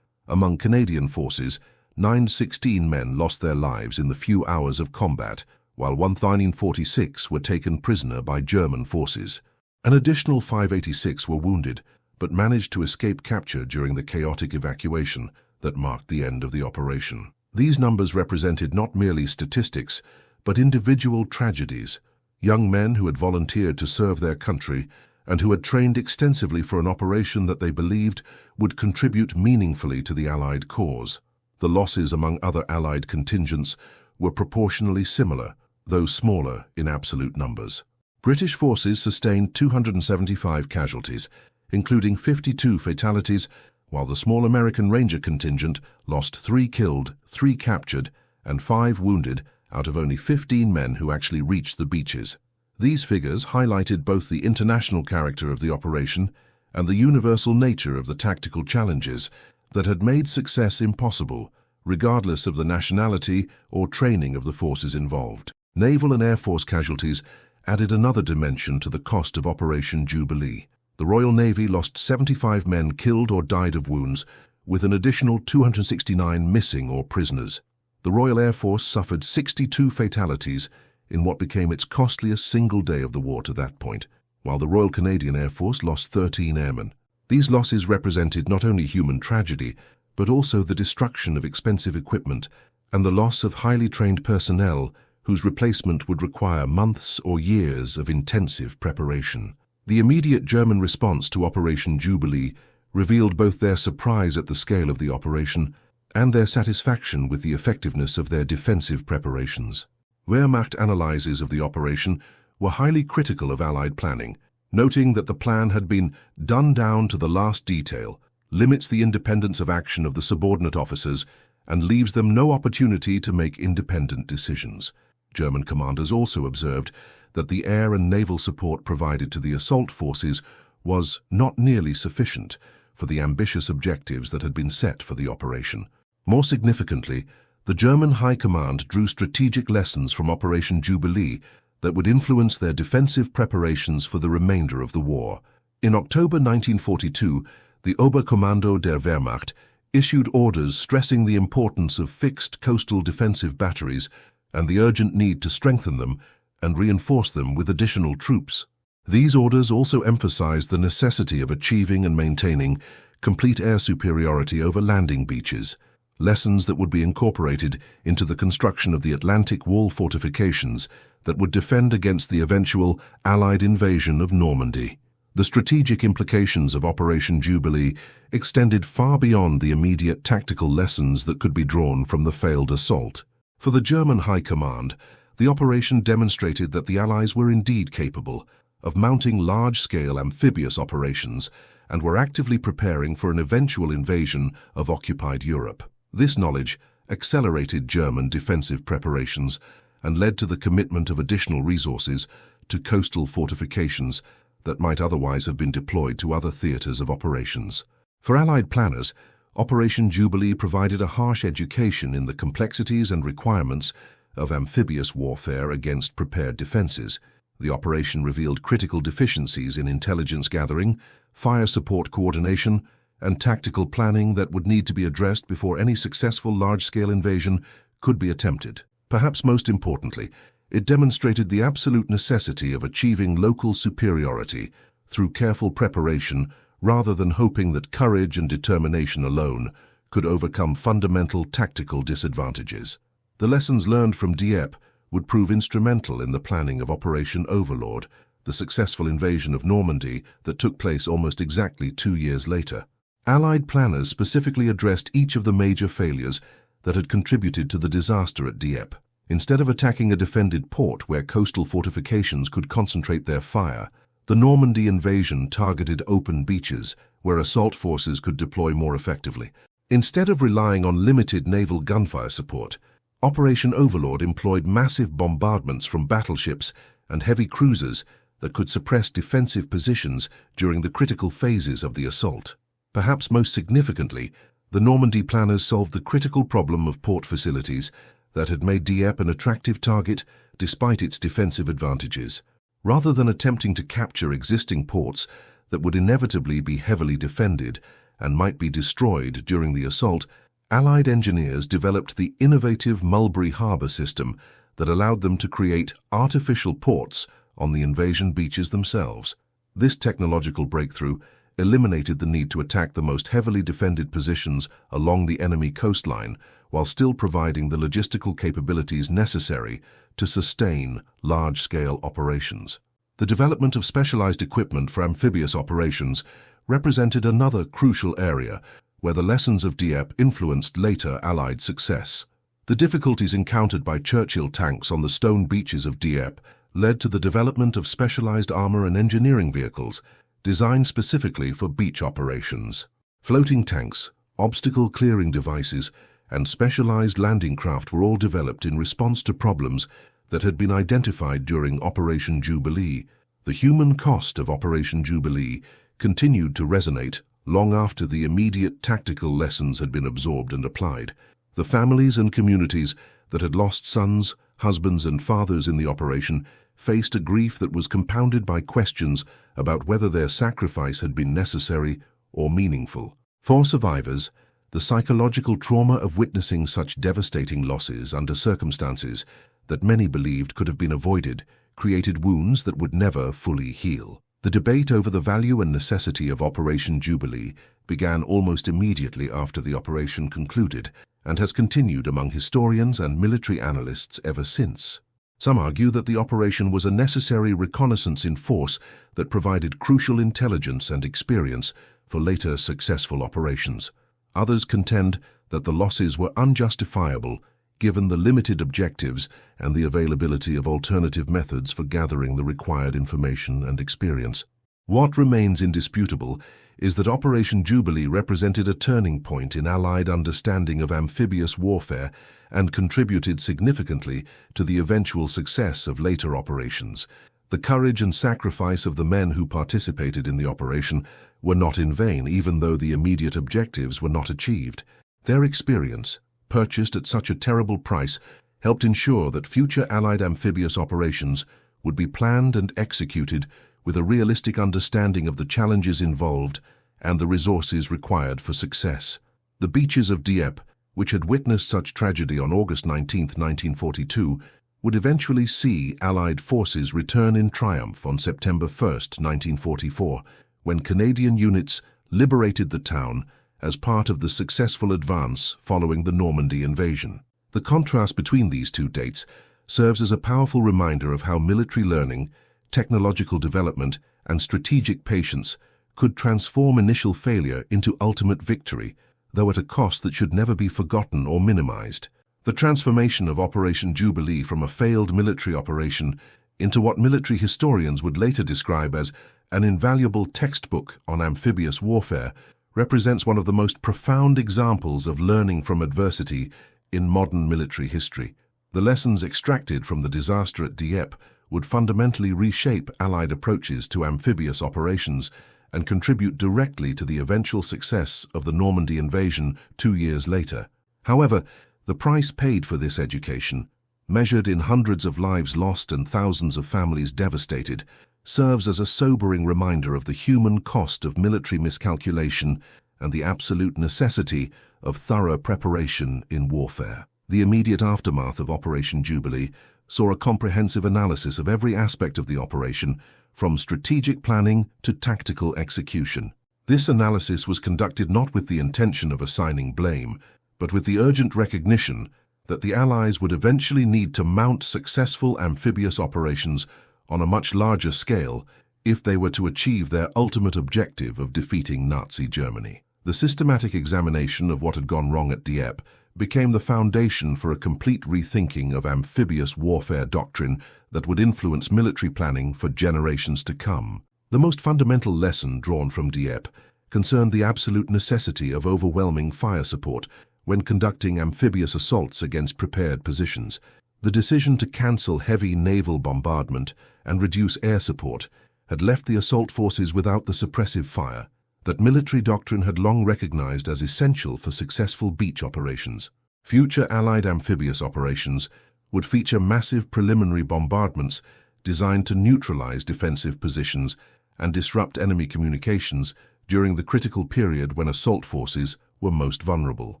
Among Canadian forces, 916 men lost their lives in the few hours of combat, while 1,046 were taken prisoner by German forces. An additional 586 were wounded, but managed to escape capture during the chaotic evacuation that marked the end of the operation. These numbers represented not merely statistics, but individual tragedies. Young men who had volunteered to serve their country and who had trained extensively for an operation that they believed would contribute meaningfully to the Allied cause. The losses among other Allied contingents were proportionally similar, though smaller in absolute numbers. British forces sustained 275 casualties, including 52 fatalities, while the small American Ranger contingent lost 3 killed, 3 captured, and 5 wounded out of only 15 men who actually reached the beaches. These figures highlighted both the international character of the operation and the universal nature of the tactical challenges that had made success impossible, regardless of the nationality or training of the forces involved. Naval and Air Force casualties added another dimension to the cost of Operation Jubilee. The Royal Navy lost 75 men killed or died of wounds, with an additional 269 missing or prisoners. The Royal Air Force suffered 62 fatalities in what became its costliest single day of the war to that point, while the Royal Canadian Air Force lost 13 airmen. These losses represented not only human tragedy, but also the destruction of expensive equipment and the loss of highly trained personnel whose replacement would require months or years of intensive preparation. The immediate German response to Operation Jubilee revealed both their surprise at the scale of the operation and their satisfaction with the effectiveness of their defensive preparations. Wehrmacht analyses of the operation were highly critical of Allied planning, noting that the plan had been done down to the last detail, limits the independence of action of the subordinate officers, and leaves them no opportunity to make independent decisions. German commanders also observed that the air and naval support provided to the assault forces was not nearly sufficient for the ambitious objectives that had been set for the operation. More significantly, the German High Command drew strategic lessons from Operation Jubilee that would influence their defensive preparations for the remainder of the war. In October 1942, the Oberkommando der Wehrmacht issued orders stressing the importance of fixed coastal defensive batteries and the urgent need to strengthen them and reinforce them with additional troops. These orders also emphasized the necessity of achieving and maintaining complete air superiority over landing beaches, lessons that would be incorporated into the construction of the Atlantic Wall fortifications that would defend against the eventual Allied invasion of Normandy. The strategic implications of Operation Jubilee extended far beyond the immediate tactical lessons that could be drawn from the failed assault. For the German High Command, the operation demonstrated that the Allies were indeed capable of mounting large-scale amphibious operations and were actively preparing for an eventual invasion of occupied Europe. This knowledge accelerated German defensive preparations and led to the commitment of additional resources to coastal fortifications that might otherwise have been deployed to other theaters of operations. For Allied planners, Operation Jubilee provided a harsh education in the complexities and requirements of amphibious warfare against prepared defenses. The operation revealed critical deficiencies in intelligence gathering, fire support coordination, and tactical planning that would need to be addressed before any successful large-scale invasion could be attempted. Perhaps most importantly, it demonstrated the absolute necessity of achieving local superiority through careful preparation rather than hoping that courage and determination alone could overcome fundamental tactical disadvantages. The lessons learned from Dieppe would prove instrumental in the planning of Operation Overlord, the successful invasion of Normandy that took place almost exactly 2 years later. Allied planners specifically addressed each of the major failures that had contributed to the disaster at Dieppe. Instead of attacking a defended port where coastal fortifications could concentrate their fire, the Normandy invasion targeted open beaches where assault forces could deploy more effectively. Instead of relying on limited naval gunfire support, Operation Overlord employed massive bombardments from battleships and heavy cruisers that could suppress defensive positions during the critical phases of the assault. Perhaps most significantly, the Normandy planners solved the critical problem of port facilities that had made Dieppe an attractive target despite its defensive advantages. Rather than attempting to capture existing ports that would inevitably be heavily defended and might be destroyed during the assault, Allied engineers developed the innovative Mulberry Harbour system that allowed them to create artificial ports on the invasion beaches themselves. This technological breakthrough eliminated the need to attack the most heavily defended positions along the enemy coastline while still providing the logistical capabilities necessary to sustain large-scale operations. The development of specialized equipment for amphibious operations represented another crucial area where the lessons of Dieppe influenced later Allied success. The difficulties encountered by Churchill tanks on the stone beaches of Dieppe led to the development of specialized armor and engineering vehicles designed specifically for beach operations. Floating tanks, obstacle clearing devices, and specialized landing craft were all developed in response to problems that had been identified during Operation Jubilee. The human cost of Operation Jubilee continued to resonate long after the immediate tactical lessons had been absorbed and applied. The families and communities that had lost sons, husbands, and fathers in the operation faced a grief that was compounded by questions about whether their sacrifice had been necessary or meaningful. For survivors, the psychological trauma of witnessing such devastating losses under circumstances that many believed could have been avoided created wounds that would never fully heal. The debate over the value and necessity of Operation Jubilee began almost immediately after the operation concluded and has continued among historians and military analysts ever since. Some argue that the operation was a necessary reconnaissance in force that provided crucial intelligence and experience for later successful operations. Others contend that the losses were unjustifiable given the limited objectives and the availability of alternative methods for gathering the required information and experience. What remains indisputable is that Operation Jubilee represented a turning point in Allied understanding of amphibious warfare and contributed significantly to the eventual success of later operations. The courage and sacrifice of the men who participated in the operation were not in vain, even though the immediate objectives were not achieved. Their experience, purchased at such a terrible price, helped ensure that future Allied amphibious operations would be planned and executed with a realistic understanding of the challenges involved and the resources required for success. The beaches of Dieppe, which had witnessed such tragedy on August 19, 1942, would eventually see Allied forces return in triumph on September 1, 1944, when Canadian units liberated the town as part of the successful advance following the Normandy invasion. The contrast between these two dates serves as a powerful reminder of how military learning, technological development, and strategic patience could transform initial failure into ultimate victory, though at a cost that should never be forgotten or minimized. The transformation of Operation Jubilee from a failed military operation into what military historians would later describe as an invaluable textbook on amphibious warfare represents one of the most profound examples of learning from adversity in modern military history. The lessons extracted from the disaster at Dieppe would fundamentally reshape Allied approaches to amphibious operations and contribute directly to the eventual success of the Normandy invasion 2 years later. However, the price paid for this education, measured in hundreds of lives lost and thousands of families devastated, serves as a sobering reminder of the human cost of military miscalculation and the absolute necessity of thorough preparation in warfare. The immediate aftermath of Operation Jubilee saw a comprehensive analysis of every aspect of the operation, from strategic planning to tactical execution. This analysis was conducted not with the intention of assigning blame, but with the urgent recognition that the Allies would eventually need to mount successful amphibious operations on a much larger scale if they were to achieve their ultimate objective of defeating Nazi Germany. The systematic examination of what had gone wrong at Dieppe became the foundation for a complete rethinking of amphibious warfare doctrine that would influence military planning for generations to come. The most fundamental lesson drawn from Dieppe concerned the absolute necessity of overwhelming fire support when conducting amphibious assaults against prepared positions. The decision to cancel heavy naval bombardment and reduce air support had left the assault forces without the suppressive fire that military doctrine had long recognized as essential for successful beach operations. Future Allied amphibious operations would feature massive preliminary bombardments designed to neutralize defensive positions and disrupt enemy communications during the critical period when assault forces were most vulnerable.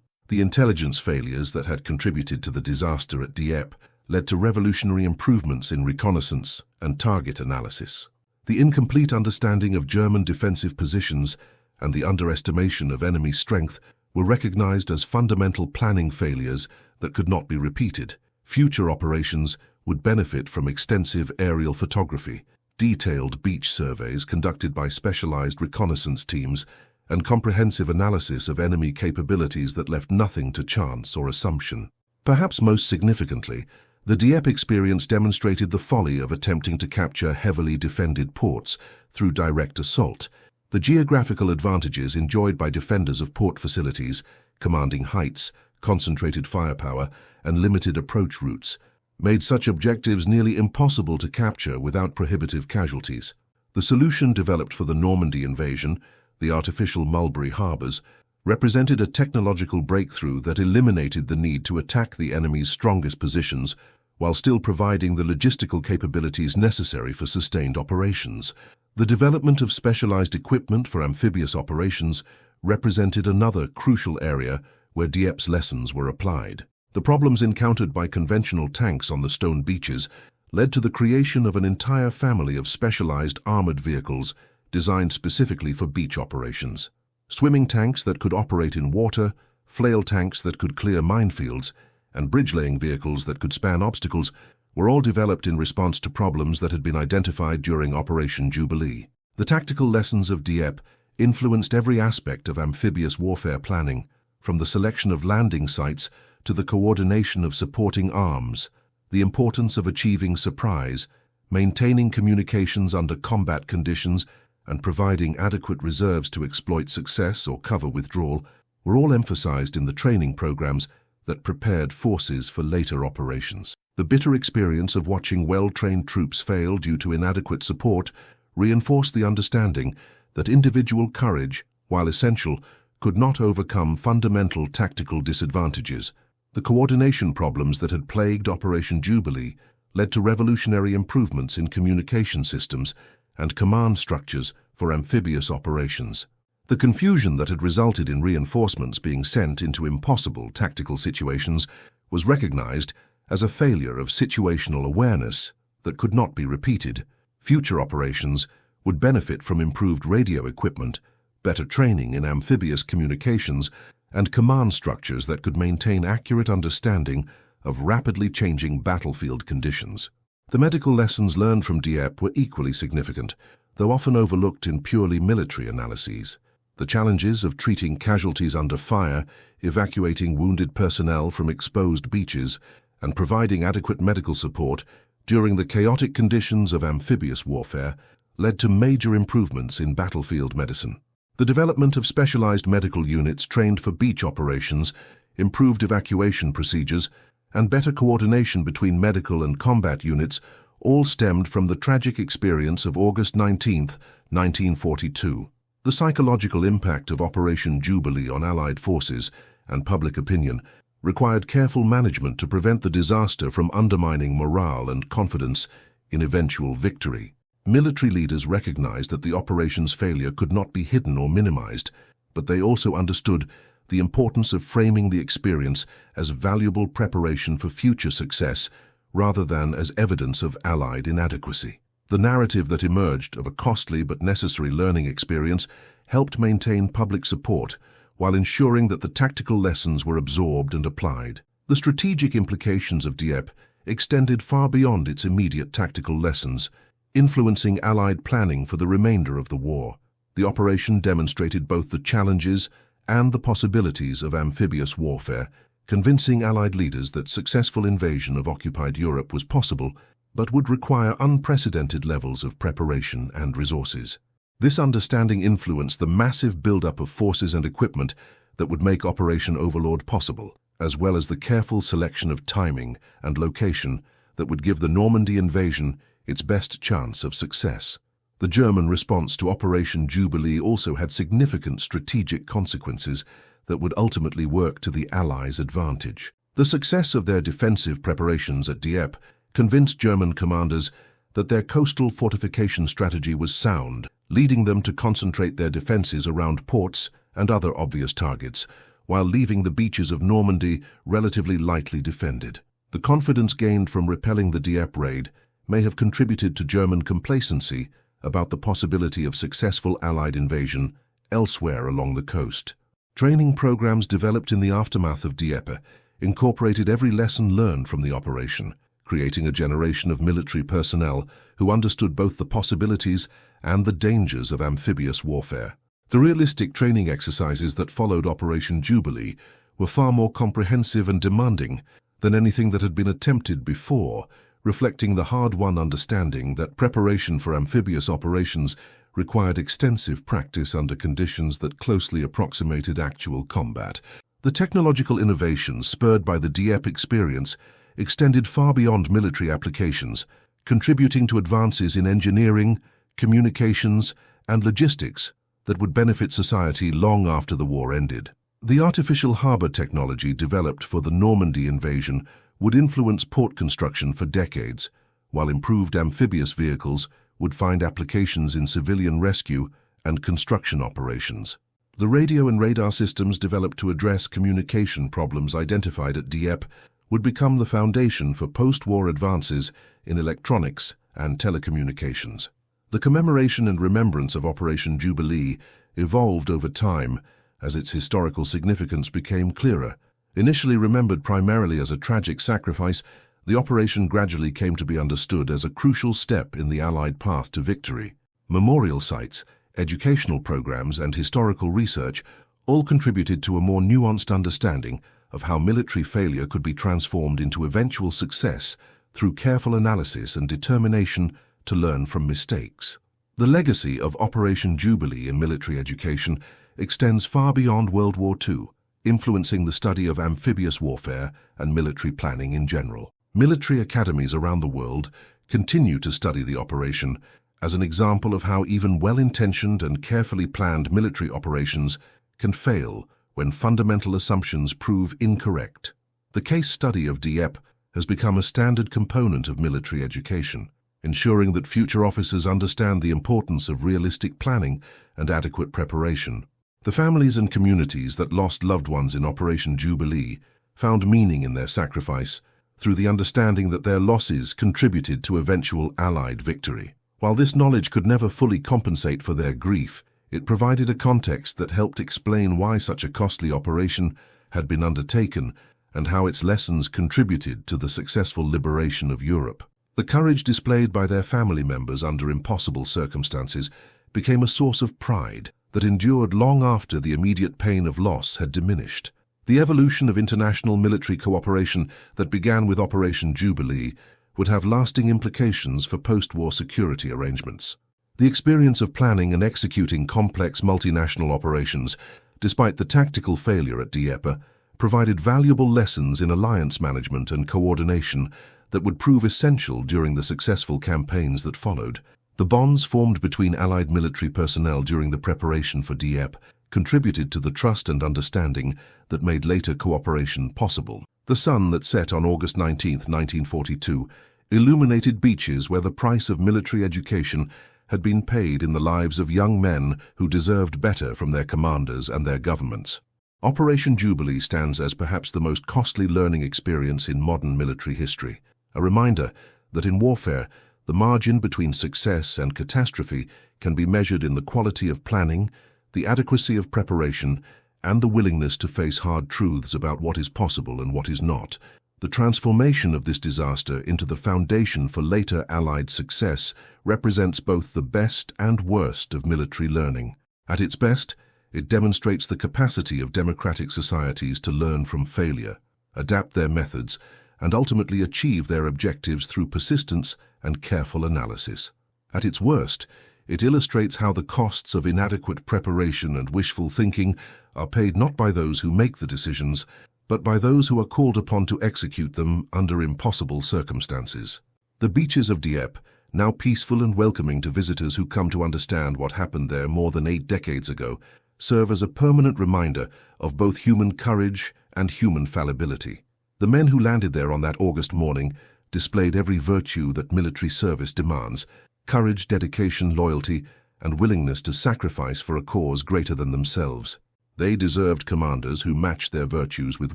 The intelligence failures that had contributed to the disaster at Dieppe led to revolutionary improvements in reconnaissance and target analysis. The incomplete understanding of German defensive positions and the underestimation of enemy strength were recognized as fundamental planning failures that could not be repeated. Future operations would benefit from extensive aerial photography, detailed beach surveys conducted by specialized reconnaissance teams, and comprehensive analysis of enemy capabilities that left nothing to chance or assumption. Perhaps most significantly, the Dieppe experience demonstrated the folly of attempting to capture heavily defended ports through direct assault. The geographical advantages enjoyed by defenders of port facilities, commanding heights, concentrated firepower, and limited approach routes, made such objectives nearly impossible to capture without prohibitive casualties. The solution developed for the Normandy invasion, the artificial Mulberry harbors, represented a technological breakthrough that eliminated the need to attack the enemy's strongest positions while still providing the logistical capabilities necessary for sustained operations. The development of specialized equipment for amphibious operations represented another crucial area where Dieppe's lessons were applied. The problems encountered by conventional tanks on the stone beaches led to the creation of an entire family of specialized armored vehicles designed specifically for beach operations. Swimming tanks that could operate in water, flail tanks that could clear minefields, and bridge-laying vehicles that could span obstacles were all developed in response to problems that had been identified during Operation Jubilee. The tactical lessons of Dieppe influenced every aspect of amphibious warfare planning, from the selection of landing sites to the coordination of supporting arms. The importance of achieving surprise, maintaining communications under combat conditions, and providing adequate reserves to exploit success or cover withdrawal were all emphasized in the training programs that prepared forces for later operations. The bitter experience of watching well-trained troops fail due to inadequate support reinforced the understanding that individual courage, while essential, could not overcome fundamental tactical disadvantages. The coordination problems that had plagued Operation Jubilee led to revolutionary improvements in communication systems and command structures for amphibious operations. The confusion that had resulted in reinforcements being sent into impossible tactical situations was recognized as a failure of situational awareness that could not be repeated. Future operations would benefit from improved radio equipment, better training in amphibious communications, and command structures that could maintain accurate understanding of rapidly changing battlefield conditions. The medical lessons learned from Dieppe were equally significant, though often overlooked in purely military analyses. The challenges of treating casualties under fire, evacuating wounded personnel from exposed beaches, and providing adequate medical support during the chaotic conditions of amphibious warfare led to major improvements in battlefield medicine. The development of specialized medical units trained for beach operations, improved evacuation procedures, and better coordination between medical and combat units all stemmed from the tragic experience of August 19, 1942. The psychological impact of Operation Jubilee on Allied forces and public opinion required careful management to prevent the disaster from undermining morale and confidence in eventual victory. Military leaders recognized that the operation's failure could not be hidden or minimized, but they also understood the importance of framing the experience as valuable preparation for future success rather than as evidence of Allied inadequacy. The narrative that emerged of a costly but necessary learning experience helped maintain public support while ensuring that the tactical lessons were absorbed and applied. The strategic implications of Dieppe extended far beyond its immediate tactical lessons, influencing Allied planning for the remainder of the war. The operation demonstrated both the challenges and the possibilities of amphibious warfare, convincing Allied leaders that successful invasion of occupied Europe was possible, but would require unprecedented levels of preparation and resources. This understanding influenced the massive buildup of forces and equipment that would make Operation Overlord possible, as well as the careful selection of timing and location that would give the Normandy invasion its best chance of success. The German response to Operation Jubilee also had significant strategic consequences that would ultimately work to the Allies' advantage. The success of their defensive preparations at Dieppe convinced German commanders that their coastal fortification strategy was sound, leading them to concentrate their defenses around ports and other obvious targets, while leaving the beaches of Normandy relatively lightly defended. The confidence gained from repelling the Dieppe raid may have contributed to German complacency about the possibility of successful Allied invasion elsewhere along the coast. Training programs developed in the aftermath of Dieppe incorporated every lesson learned from the operation, creating a generation of military personnel who understood both the possibilities and the dangers of amphibious warfare. The realistic training exercises that followed Operation Jubilee were far more comprehensive and demanding than anything that had been attempted before, reflecting the hard-won understanding that preparation for amphibious operations required extensive practice under conditions that closely approximated actual combat. The technological innovations spurred by the Dieppe experience extended far beyond military applications, contributing to advances in engineering, communications, and logistics that would benefit society long after the war ended. The artificial harbor technology developed for the Normandy invasion would influence port construction for decades, while improved amphibious vehicles would find applications in civilian rescue and construction operations. The radio and radar systems developed to address communication problems identified at Dieppe would become the foundation for post-war advances in electronics and telecommunications. The commemoration and remembrance of Operation Jubilee evolved over time as its historical significance became clearer. Initially remembered primarily as a tragic sacrifice, the operation gradually came to be understood as a crucial step in the Allied path to victory. Memorial sites, educational programs, and historical research all contributed to a more nuanced understanding of how military failure could be transformed into eventual success through careful analysis and determination to learn from mistakes. The legacy of Operation Jubilee in military education extends far beyond World War II, influencing the study of amphibious warfare and military planning in general. Military academies around the world continue to study the operation as an example of how even well-intentioned and carefully planned military operations can fail when fundamental assumptions prove incorrect. The case study of Dieppe has become a standard component of military education, ensuring that future officers understand the importance of realistic planning and adequate preparation. The families and communities that lost loved ones in Operation Jubilee found meaning in their sacrifice through the understanding that their losses contributed to eventual Allied victory. While this knowledge could never fully compensate for their grief, it provided a context that helped explain why such a costly operation had been undertaken and how its lessons contributed to the successful liberation of Europe. The courage displayed by their family members under impossible circumstances became a source of pride that endured long after the immediate pain of loss had diminished. The evolution of international military cooperation that began with Operation Jubilee would have lasting implications for post-war security arrangements. The experience of planning and executing complex multinational operations, despite the tactical failure at Dieppe, provided valuable lessons in alliance management and coordination that would prove essential during the successful campaigns that followed. The bonds formed between Allied military personnel during the preparation for Dieppe contributed to the trust and understanding that made later cooperation possible. The sun that set on August 19, 1942, illuminated beaches where the price of military education had been paid in the lives of young men who deserved better from their commanders and their governments. Operation Jubilee stands as perhaps the most costly learning experience in modern military history, a reminder that in warfare, the margin between success and catastrophe can be measured in the quality of planning, the adequacy of preparation, and the willingness to face hard truths about what is possible and what is not. The transformation of this disaster into the foundation for later Allied success represents both the best and worst of military learning. At its best, it demonstrates the capacity of democratic societies to learn from failure, adapt their methods, and ultimately achieve their objectives through persistence and careful analysis. At its worst, it illustrates how the costs of inadequate preparation and wishful thinking are paid not by those who make the decisions, but by those who are called upon to execute them under impossible circumstances. The beaches of Dieppe, now peaceful and welcoming to visitors who come to understand what happened there more than 8 decades ago, serve as a permanent reminder of both human courage and human fallibility. The men who landed there on that August morning displayed every virtue that military service demands: courage, dedication, loyalty, and willingness to sacrifice for a cause greater than themselves. They deserved commanders who matched their virtues with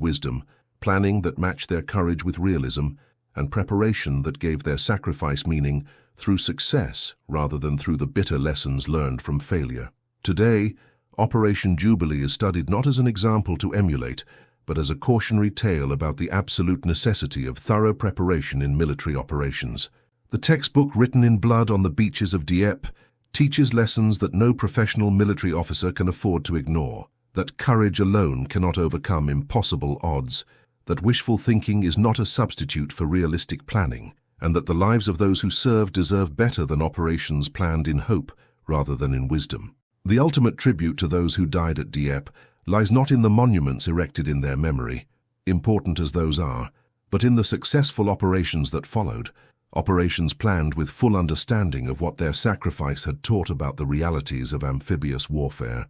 wisdom, planning that matched their courage with realism, and preparation that gave their sacrifice meaning through success rather than through the bitter lessons learned from failure. Today, Operation Jubilee is studied not as an example to emulate, but as a cautionary tale about the absolute necessity of thorough preparation in military operations. The textbook written in blood on the beaches of Dieppe teaches lessons that no professional military officer can afford to ignore, that courage alone cannot overcome impossible odds, that wishful thinking is not a substitute for realistic planning, and that the lives of those who serve deserve better than operations planned in hope rather than in wisdom. The ultimate tribute to those who died at Dieppe lies not in the monuments erected in their memory, important as those are, but in the successful operations that followed, operations planned with full understanding of what their sacrifice had taught about the realities of amphibious warfare.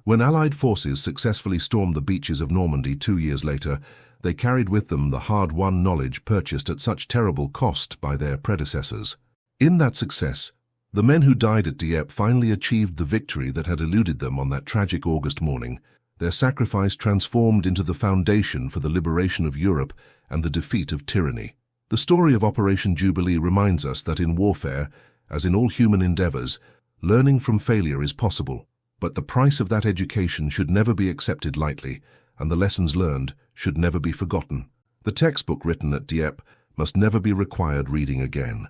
When Allied forces successfully stormed the beaches of Normandy 2 years later, they carried with them the hard-won knowledge purchased at such terrible cost by their predecessors. In that success, the men who died at Dieppe finally achieved the victory that had eluded them on that tragic August morning, their sacrifice transformed into the foundation for the liberation of Europe and the defeat of tyranny. The story of Operation Jubilee reminds us that in warfare, as in all human endeavors, learning from failure is possible, but the price of that education should never be accepted lightly, and the lessons learned should never be forgotten. The textbook written at Dieppe must never be required reading again.